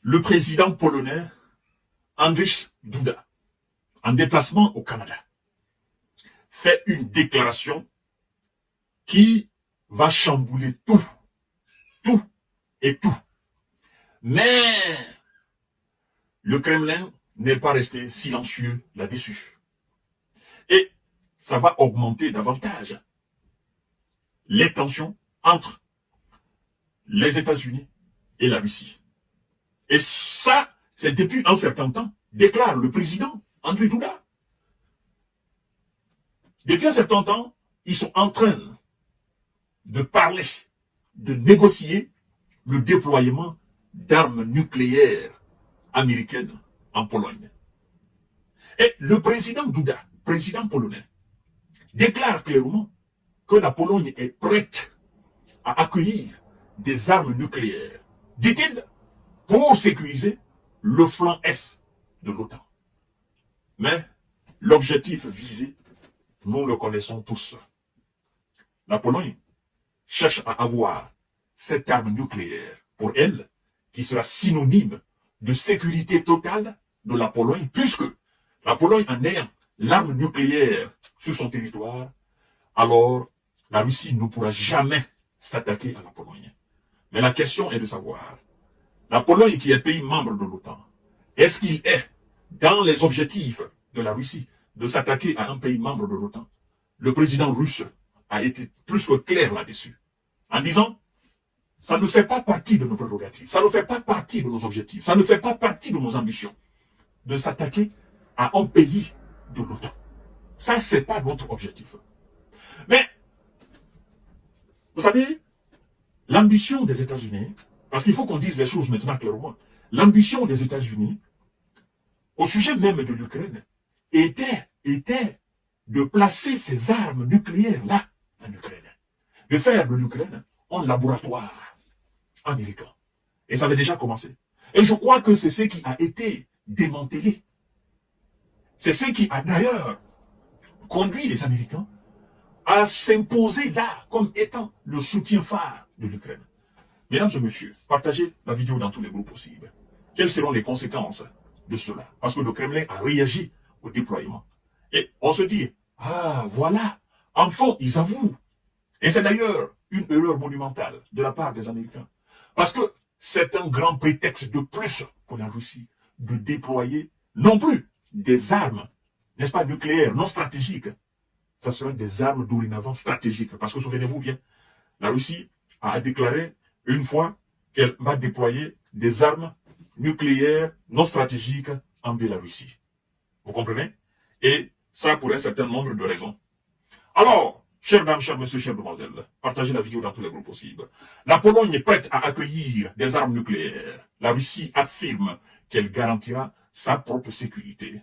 le président polonais Andrzej Duda, en déplacement au Canada, fait une déclaration qui va chambouler tout et tout. Mais le Kremlin n'est pas resté silencieux là-dessus. Et ça va augmenter davantage les tensions entre les États-Unis et la Russie. Et ça, c'est depuis un certain temps, déclare le président Andrzej Duda. Depuis un certain temps, ils sont en train de parler, de négocier le déploiement d'armes nucléaires américaines en Pologne. Et le président Duda, président polonais, déclare clairement que la Pologne est prête à accueillir des armes nucléaires, dit-il, pour sécuriser le flanc est de l'OTAN. Mais l'objectif visé, nous le connaissons tous. La Pologne cherche à avoir cette arme nucléaire pour elle, qui sera synonyme de sécurité totale de la Pologne, puisque la Pologne, en ayant l'arme nucléaire sur son territoire, alors la Russie ne pourra jamais s'attaquer à la Pologne. Mais la question est de savoir, la Pologne qui est pays membre de l'OTAN, est-ce qu'il est dans les objectifs de la Russie de s'attaquer à un pays membre de l'OTAN? Le président russe a été plus que clair là-dessus, en disant, ça ne fait pas partie de nos prérogatives, ça ne fait pas partie de nos objectifs, ça ne fait pas partie de nos ambitions de s'attaquer à un pays de l'OTAN. Ça, c'est pas notre objectif. Mais, vous savez, l'ambition des États-Unis, parce qu'il faut qu'on dise les choses maintenant clairement, l'ambition des États-Unis, au sujet même de l'Ukraine, était de placer ces armes nucléaires là, en Ukraine, de faire de l'Ukraine un laboratoire américain. Et ça avait déjà commencé. Et je crois que c'est ce qui a été démantelé. C'est ce qui a d'ailleurs conduit les Américains à s'imposer là comme étant le soutien phare de l'Ukraine. Mesdames et messieurs, partagez la vidéo dans tous les groupes possibles. Quelles seront les conséquences de cela? Parce que le Kremlin a réagi au déploiement. Et on se dit, ah voilà, enfin ils avouent. Et c'est d'ailleurs une erreur monumentale de la part des Américains. Parce que c'est un grand prétexte de plus pour la Russie de déployer non plus des armes, n'est-ce pas, nucléaires, non stratégiques. Ça sera des armes dorénavant stratégiques. Parce que souvenez-vous bien, la Russie a déclaré une fois qu'elle va déployer des armes nucléaires non stratégiques en Biélorussie. Vous comprenez? Et ça pour un certain nombre de raisons. Alors, chers dames, chers messieurs, chères demoiselles, partagez la vidéo dans tous les groupes possibles. La Pologne est prête à accueillir des armes nucléaires. La Russie affirme qu'elle garantira sa propre sécurité.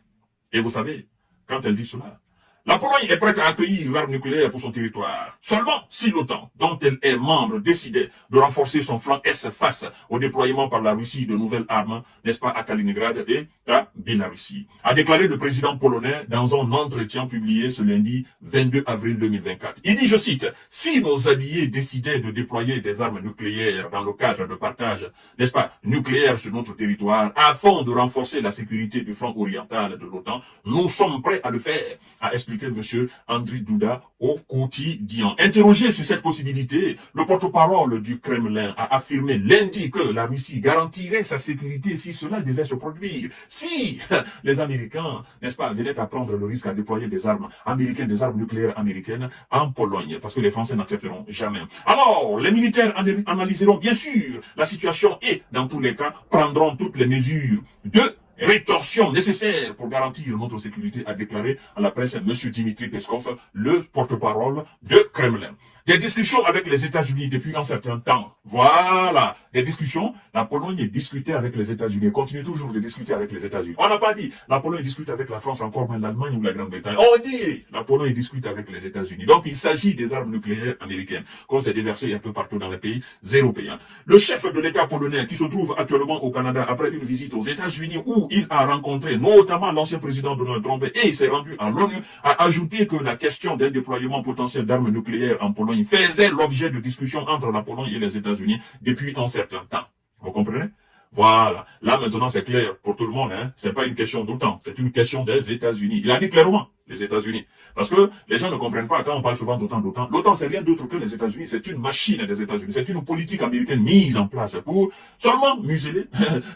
Et vous savez, quand elle dit cela, la Pologne est prête à accueillir l'arme nucléaire pour son territoire. Seulement si l'OTAN, dont elle est membre, décidait de renforcer son flanc Est face au déploiement par la Russie de nouvelles armes, n'est-ce pas, à Kaliningrad et à Biélorussie, a déclaré le président polonais dans un entretien publié ce lundi 22 avril 2024. Il dit, je cite, « Si nos alliés décidaient de déployer des armes nucléaires dans le cadre de partage, n'est-ce pas, nucléaire sur notre territoire, afin de renforcer la sécurité du flanc oriental de l'OTAN, nous sommes prêts à le faire, » a expliqué M. Andrzej Duda au quotidien. Interrogé sur cette possibilité, le porte-parole du Kremlin a affirmé lundi que la Russie garantirait sa sécurité si cela devait se produire. Si les Américains, n'est-ce pas, venaient à prendre le risque à déployer des armes américaines, des armes nucléaires américaines en Pologne, parce que les Français n'accepteront jamais. Alors, les militaires analyseront bien sûr la situation et, dans tous les cas, prendront toutes les mesures de rétorsion nécessaire pour garantir notre sécurité, a déclaré à la presse M. Dmitry Peskov, le porte-parole de Kremlin. Des discussions avec les États-Unis depuis un certain temps. Voilà, des discussions. La Pologne discutait avec les États-Unis, elle continue toujours de discuter avec les États-Unis. On n'a pas dit la Pologne discute avec la France, encore moins l'Allemagne ou la Grande-Bretagne. On dit la Pologne discute avec les États-Unis. Donc il s'agit des armes nucléaires américaines, qu'on s'est déversé un peu partout dans les pays européens. Le chef de l'État polonais, qui se trouve actuellement au Canada après une visite aux États-Unis où il a rencontré notamment l'ancien président Donald Trump et il s'est rendu à l'ONU, a ajouté que la question d'un déploiement potentiel d'armes nucléaires en Pologne faisait l'objet de discussions entre la Pologne et les États-Unis depuis un certain temps. Vous comprenez? Voilà. Là, maintenant, c'est clair pour tout le monde. Hein. C'est pas une question d'OTAN. C'est une question des États-Unis. Il a dit clairement, les États-Unis. Parce que les gens ne comprennent pas quand on parle souvent d'OTAN. L'OTAN, c'est rien d'autre que les États-Unis. C'est une machine des États-Unis. C'est une politique américaine mise en place pour seulement museler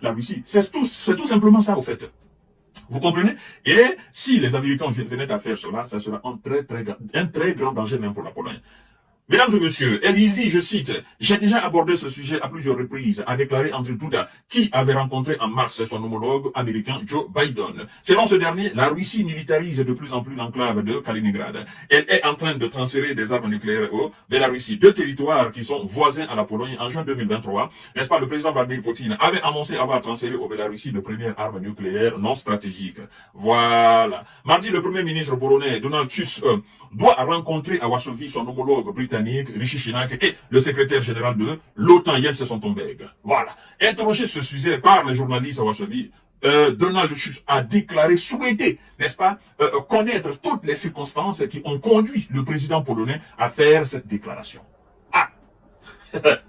la Russie. C'est tout simplement ça, au fait. Vous comprenez? Et si les Américains venaient à faire cela, ça sera un très grand danger même pour la Pologne. Mesdames et messieurs, il dit, je cite, « J'ai déjà abordé ce sujet à plusieurs reprises », a déclaré Andrzej Duda, qui avait rencontré en mars son homologue américain Joe Biden. Selon ce dernier, la Russie militarise de plus en plus l'enclave de Kaliningrad. Elle est en train de transférer des armes nucléaires au Bélarussie, deux territoires qui sont voisins à la Pologne. En juin 2023, n'est-ce pas, le président Vladimir Poutine avait annoncé avoir transféré au Bélarussie de premières armes nucléaires non stratégiques. Voilà. Mardi, le premier ministre polonais Donald Tusk doit rencontrer à Varsovie son homologue britannique Rishi Sunak et le secrétaire général de l'OTAN, Jens Stoltenberg. Voilà. Interrogé ce sujet par les journalistes à Varsovie, Donald Tusk a déclaré souhaiter, n'est-ce pas, connaître toutes les circonstances qui ont conduit le président polonais à faire cette déclaration. Ah.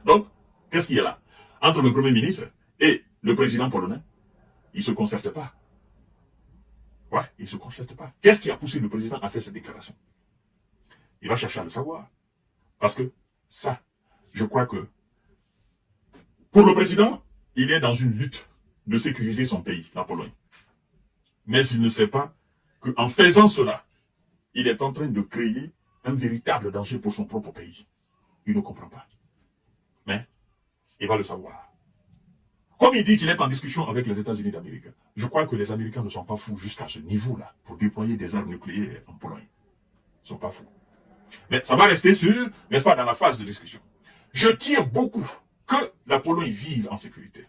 Donc, qu'est-ce qu'il y a là? Entre le premier ministre et le président polonais, ils ne se concertent pas. Ouais, ils ne se concertent pas. Qu'est-ce qui a poussé le président à faire cette déclaration? Il va chercher à le savoir. Parce que ça, je crois que pour le président, il est dans une lutte de sécuriser son pays, la Pologne. Mais il ne sait pas qu'en faisant cela, il est en train de créer un véritable danger pour son propre pays. Il ne comprend pas. Mais il va le savoir. Comme il dit qu'il est en discussion avec les États-Unis d'Amérique, je crois que les Américains ne sont pas fous jusqu'à ce niveau-là pour déployer des armes nucléaires en Pologne. Ils ne sont pas fous. Mais ça va rester sur, n'est-ce pas, dans la phase de discussion. Je tiens beaucoup que la Pologne vive en sécurité.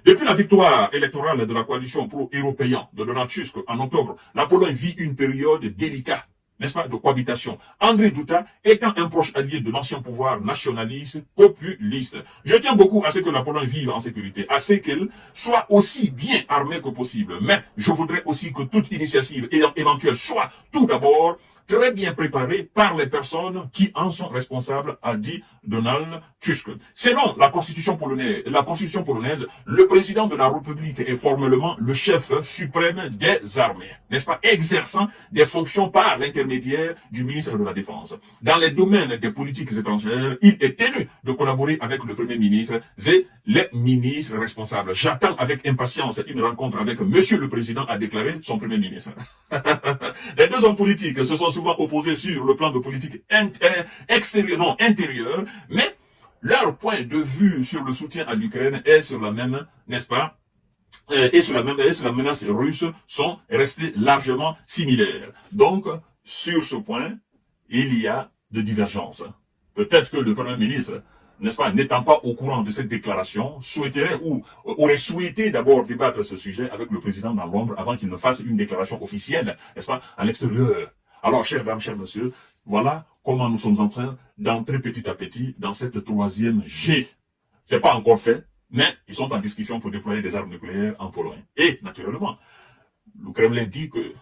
Depuis la victoire électorale de la coalition pro-européenne de Donald Tusk en octobre, la Pologne vit une période délicate, n'est-ce pas, de cohabitation. Andrzej Duda étant un proche allié de l'ancien pouvoir nationaliste, populiste. Je tiens beaucoup à ce que la Pologne vive en sécurité, à ce qu'elle soit aussi bien armée que possible. Mais je voudrais aussi que toute initiative éventuelle soit tout d'abord très bien préparé par les personnes qui en sont responsables, a dit Donald Tusk. Selon la constitution polonaise, le président de la République est formellement le chef suprême des armées, n'est-ce pas, exerçant des fonctions par l'intermédiaire du ministre de la Défense. Dans les domaines des politiques étrangères, il est tenu de collaborer avec le Premier ministre et les ministres responsables. J'attends avec impatience une rencontre avec Monsieur le Président, a déclaré son Premier ministre. Les deux hommes politiques se sont souvent opposés sur le plan de politique intérieure, mais leur point de vue sur le soutien à l'Ukraine est sur la même, n'est-ce pas, et sur la menace russe sont restés largement similaires. Donc, sur ce point, il y a de divergences. Peut-être que le Premier ministre, n'est-ce pas, n'étant pas au courant de cette déclaration, souhaiterait ou aurait souhaité d'abord débattre ce sujet avec le président dans l'ombre avant qu'il ne fasse une déclaration officielle, n'est-ce pas, à l'extérieur. Alors, chers dames, chers messieurs, voilà comment nous sommes en train d'entrer petit à petit dans cette troisième G. C'est pas encore fait, mais ils sont en discussion pour déployer des armes nucléaires en Pologne. Et, naturellement, le Kremlin dit que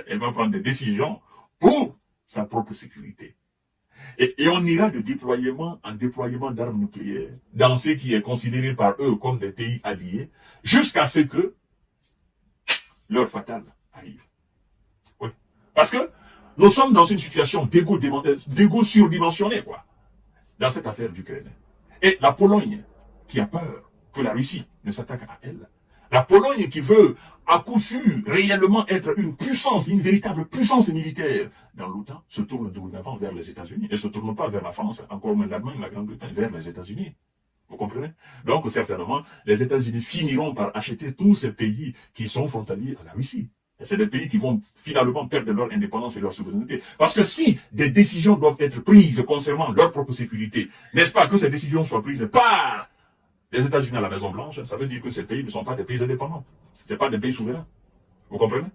elle va prendre des décisions pour sa propre sécurité. Et on ira de déploiement en déploiement d'armes nucléaires dans ce qui est considéré par eux comme des pays alliés, jusqu'à ce que l'heure fatale arrive. Oui. Parce que nous sommes dans une situation d'égo surdimensionné, quoi, dans cette affaire d'Ukraine. Et la Pologne, qui a peur que la Russie ne s'attaque à elle, la Pologne qui veut, à coup sûr, réellement être une puissance, une véritable puissance militaire dans l'OTAN, se tourne dorénavant vers les États-Unis. Elle ne se tourne pas vers la France, encore moins l'Allemagne, la Grande-Bretagne, vers les États-Unis. Vous comprenez? Donc, certainement, les États-Unis finiront par acheter tous ces pays qui sont frontaliers à la Russie. Et c'est des pays qui vont finalement perdre leur indépendance et leur souveraineté. Parce que si des décisions doivent être prises concernant leur propre sécurité, n'est-ce pas que ces décisions soient prises par les États-Unis à la Maison-Blanche, ça veut dire que ces pays ne sont pas des pays indépendants. Ce ne sont pas des pays souverains. Vous comprenez?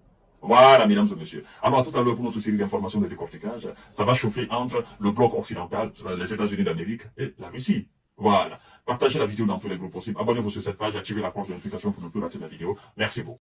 Voilà, mesdames et messieurs. Alors, tout à l'heure, pour notre série d'informations de décortiquage, ça va chauffer entre le bloc occidental, les États-Unis d'Amérique et la Russie. Voilà. Partagez la vidéo dans tous les groupes possibles. Abonnez-vous sur cette page, activez la cloche de notification pour ne plus rater la vidéo. Merci beaucoup.